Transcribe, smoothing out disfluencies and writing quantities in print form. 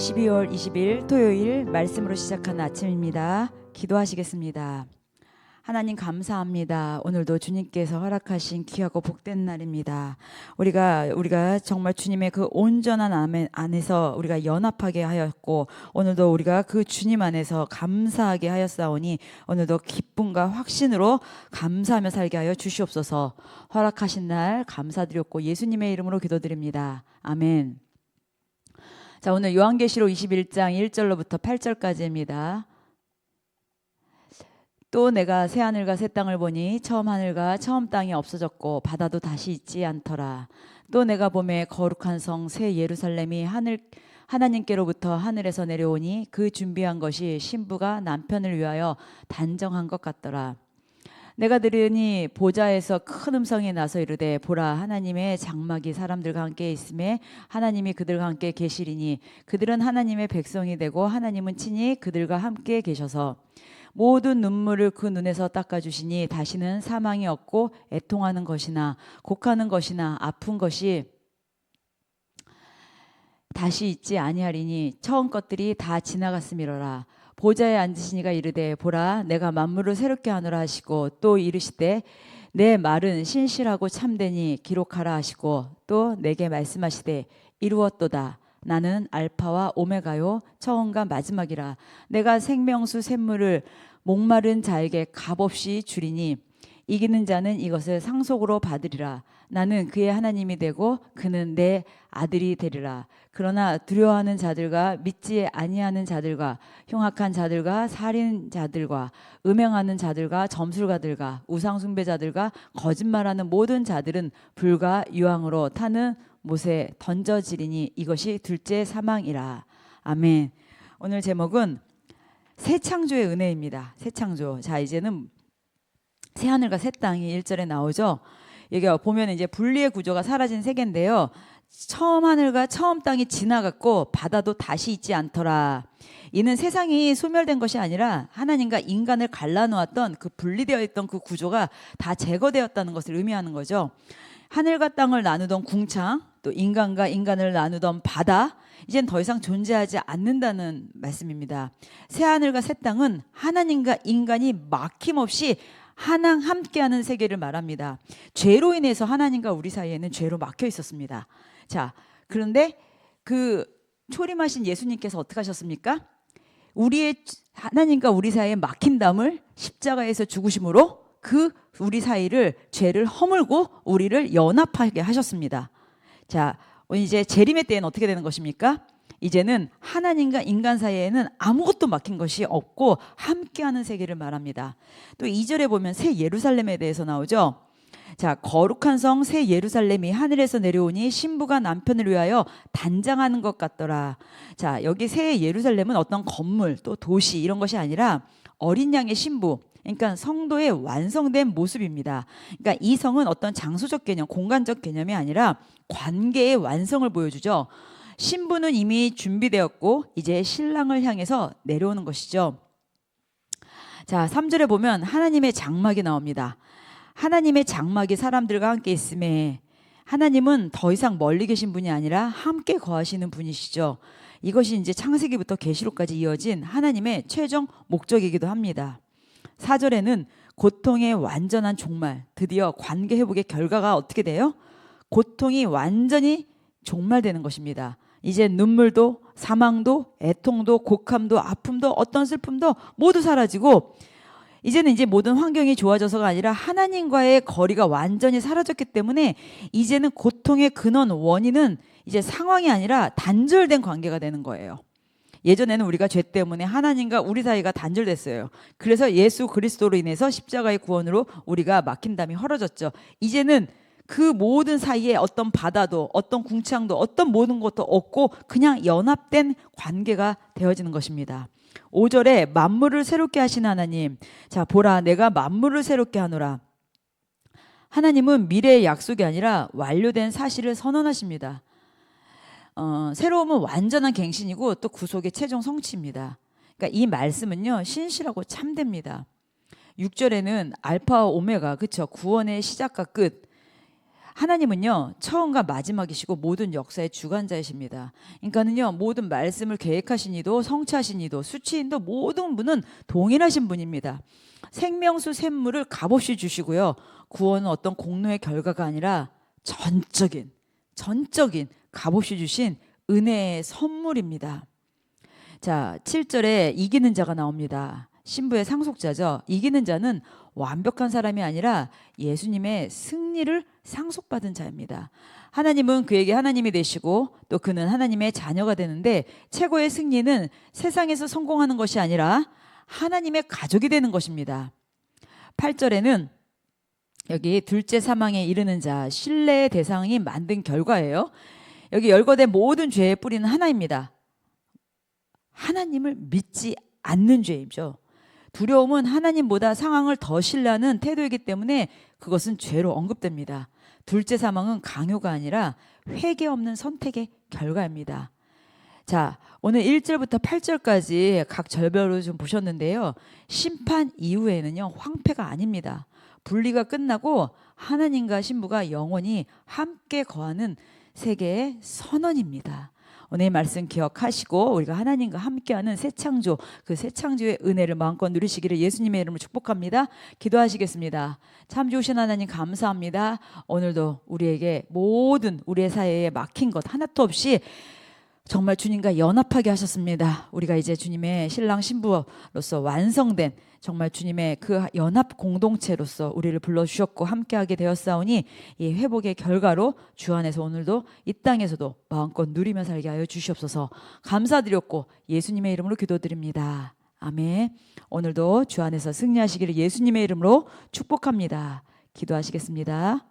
12월 20일 토요일 말씀으로 시작하는 아침입니다. 기도하시겠습니다. 하나님 감사합니다. 오늘도 주님께서 허락하신 귀하고 복된 날입니다. 우리가 정말 주님의 그 온전한 안에서 우리가 연합하게 하였고, 오늘도 우리가 그 주님 안에서 감사하게 하였사오니 오늘도 기쁨과 확신으로 감사하며 살게 하여 주시옵소서. 허락하신 날 감사드렸고 예수님의 이름으로 기도드립니다. 아멘. 자, 오늘 요한계시록 21장 1절로부터 8절까지입니다. 또 내가 새 하늘과 새 땅을 보니 처음 하늘과 처음 땅이 없어졌고 바다도 다시 있지 않더라. 또 내가 보매 거룩한 성 새 예루살렘이 하나님께로부터 하늘에서 내려오니 그 준비한 것이 신부가 남편을 위하여 단정한 것 같더라. 내가 들으니 보좌에서 큰 음성이 나서 이르되 보라, 하나님의 장막이 사람들과 함께 있음에 하나님이 그들과 함께 계시리니 그들은 하나님의 백성이 되고 하나님은 친히 그들과 함께 계셔서 모든 눈물을 그 눈에서 닦아주시니 다시는 사망이 없고 애통하는 것이나 곡하는 것이나 아픈 것이 다시 있지 아니하리니 처음 것들이 다 지나갔음이로라. 보좌에 앉으시니가 이르되 보라, 내가 만물을 새롭게 하노라 하시고 또 이르시되 내 말은 신실하고 참되니 기록하라 하시고 또 내게 말씀하시되 이루었도다. 나는 알파와 오메가요 처음과 마지막이라. 내가 생명수 샘물을 목마른 자에게 값없이 주리니 이기는 자는 이것을 상속으로 받으리라. 나는 그의 하나님이 되고 그는 내 아들이 되리라. 그러나 두려워하는 자들과 믿지 아니하는 자들과 흉악한 자들과 살인자들과 음행하는 자들과 점술가들과 우상숭배자들과 거짓말하는 모든 자들은 불과 유황으로 타는 못에 던져지리니 이것이 둘째 사망이라. 아멘. 오늘 제목은 새 창조의 은혜입니다. 새 창조. 자, 이제는 새 하늘과 새 땅이 1절에 나오죠. 여기 보면 이제 분리의 구조가 사라진 세계인데요. 처음 하늘과 처음 땅이 지나갔고 바다도 다시 있지 않더라. 이는 세상이 소멸된 것이 아니라 하나님과 인간을 갈라놓았던 그 분리되어 있던 그 구조가 다 제거되었다는 것을 의미하는 거죠. 하늘과 땅을 나누던 궁창, 또 인간과 인간을 나누던 바다, 이젠 더 이상 존재하지 않는다는 말씀입니다. 새 하늘과 새 땅은 하나님과 인간이 막힘없이 함께하는 세계를 말합니다. 죄로 인해서 하나님과 우리 사이에는 죄로 막혀 있었습니다. 자, 그런데 그 초림하신 예수님께서 어떻게 하셨습니까? 하나님과 우리 사이에 막힌 담을 십자가에서 죽으심으로 그 우리 사이를 죄를 허물고 우리를 연합하게 하셨습니다. 자, 이제 재림의 때에는 어떻게 되는 것입니까? 이제는 하나님과 인간 사이에는 아무것도 막힌 것이 없고 함께하는 세계를 말합니다. 또 2절에 보면 새 예루살렘에 대해서 나오죠. 자, 거룩한 성 새 예루살렘이 하늘에서 내려오니 신부가 남편을 위하여 단장하는 것 같더라. 자, 여기 새 예루살렘은 어떤 건물 또 도시 이런 것이 아니라 어린 양의 신부, 그러니까 성도의 완성된 모습입니다. 그러니까 이 성은 어떤 장소적 개념, 공간적 개념이 아니라 관계의 완성을 보여주죠. 신부는 이미 준비되었고 이제 신랑을 향해서 내려오는 것이죠. 자, 3절에 보면 하나님의 장막이 나옵니다. 하나님의 장막이 사람들과 함께 있음에 하나님은 더 이상 멀리 계신 분이 아니라 함께 거하시는 분이시죠. 이것이 이제 창세기부터 계시록까지 이어진 하나님의 최종 목적이기도 합니다. 4절에는 고통의 완전한 종말, 드디어 관계 회복의 결과가 어떻게 돼요? 고통이 완전히 종말되는 것입니다. 이제 눈물도 사망도 애통도 곡함도 아픔도 어떤 슬픔도 모두 사라지고 이제는 이제 모든 환경이 좋아져서가 아니라 하나님과의 거리가 완전히 사라졌기 때문에 이제는 고통의 근원 원인은 이제 상황이 아니라 단절된 관계가 되는 거예요. 예전에는 우리가 죄 때문에 하나님과 우리 사이가 단절됐어요. 그래서 예수 그리스도로 인해서 십자가의 구원으로 우리가 막힌 담이 헐어졌죠. 이제는 그 모든 사이에 어떤 바다도 어떤 궁창도 어떤 모든 것도 없고 그냥 연합된 관계가 되어지는 것입니다. 5절에 만물을 새롭게 하신 하나님. 자, 보라, 내가 만물을 새롭게 하노라. 하나님은 미래의 약속이 아니라 완료된 사실을 선언하십니다. 새로움은 완전한 갱신이고 또 구속의 최종 성취입니다. 그러니까 이 말씀은요, 신실하고 참됩니다. 6절에는 알파와 오메가, 그렇죠? 구원의 시작과 끝. 하나님은요, 처음과 마지막이시고 모든 역사의 주관자이십니다. 그러니까는요, 모든 말씀을 계획하신 이도 성취하신 이도 수치인도 모든 분은 동일하신 분입니다. 생명수 샘물을 값없이 주시고요. 구원은 어떤 공로의 결과가 아니라 전적인 값없이 주신 은혜의 선물입니다. 자, 7절에 이기는 자가 나옵니다. 신부의 상속자죠. 이기는 자는 완벽한 사람이 아니라 예수님의 승리를 상속받은 자입니다. 하나님은 그에게 하나님이 되시고 또 그는 하나님의 자녀가 되는데 최고의 승리는 세상에서 성공하는 것이 아니라 하나님의 가족이 되는 것입니다. 8절에는 여기 둘째 사망에 이르는 자, 신뢰의 대상이 만든 결과예요. 여기 열거된 모든 죄의 뿌리는 하나입니다. 하나님을 믿지 않는 죄이죠. 두려움은 하나님보다 상황을 더 신뢰하는 태도이기 때문에 그것은 죄로 언급됩니다. 둘째 사망은 강요가 아니라 회개 없는 선택의 결과입니다. 자, 오늘 1절부터 8절까지 각 절별로 좀 보셨는데요. 심판 이후에는요, 황폐가 아닙니다. 분리가 끝나고 하나님과 신부가 영원히 함께 거하는 세계의 선언입니다. 오늘 말씀 기억하시고 우리가 하나님과 함께하는 새 창조, 그 새 창조의 은혜를 마음껏 누리시기를 예수님의 이름으로 축복합니다. 기도하시겠습니다. 참 좋으신 하나님 감사합니다. 오늘도 우리에게 모든 우리의 사회에 막힌 것 하나도 없이 정말 주님과 연합하게 하셨습니다. 우리가 이제 주님의 신랑 신부로서 완성된 정말 주님의 그 연합 공동체로서 우리를 불러주셨고 함께하게 되었사오니 이 회복의 결과로 주 안에서 오늘도 이 땅에서도 마음껏 누리며 살게 하여 주시옵소서. 감사드렸고 예수님의 이름으로 기도드립니다. 아멘. 오늘도 주 안에서 승리하시기를 예수님의 이름으로 축복합니다. 기도하시겠습니다.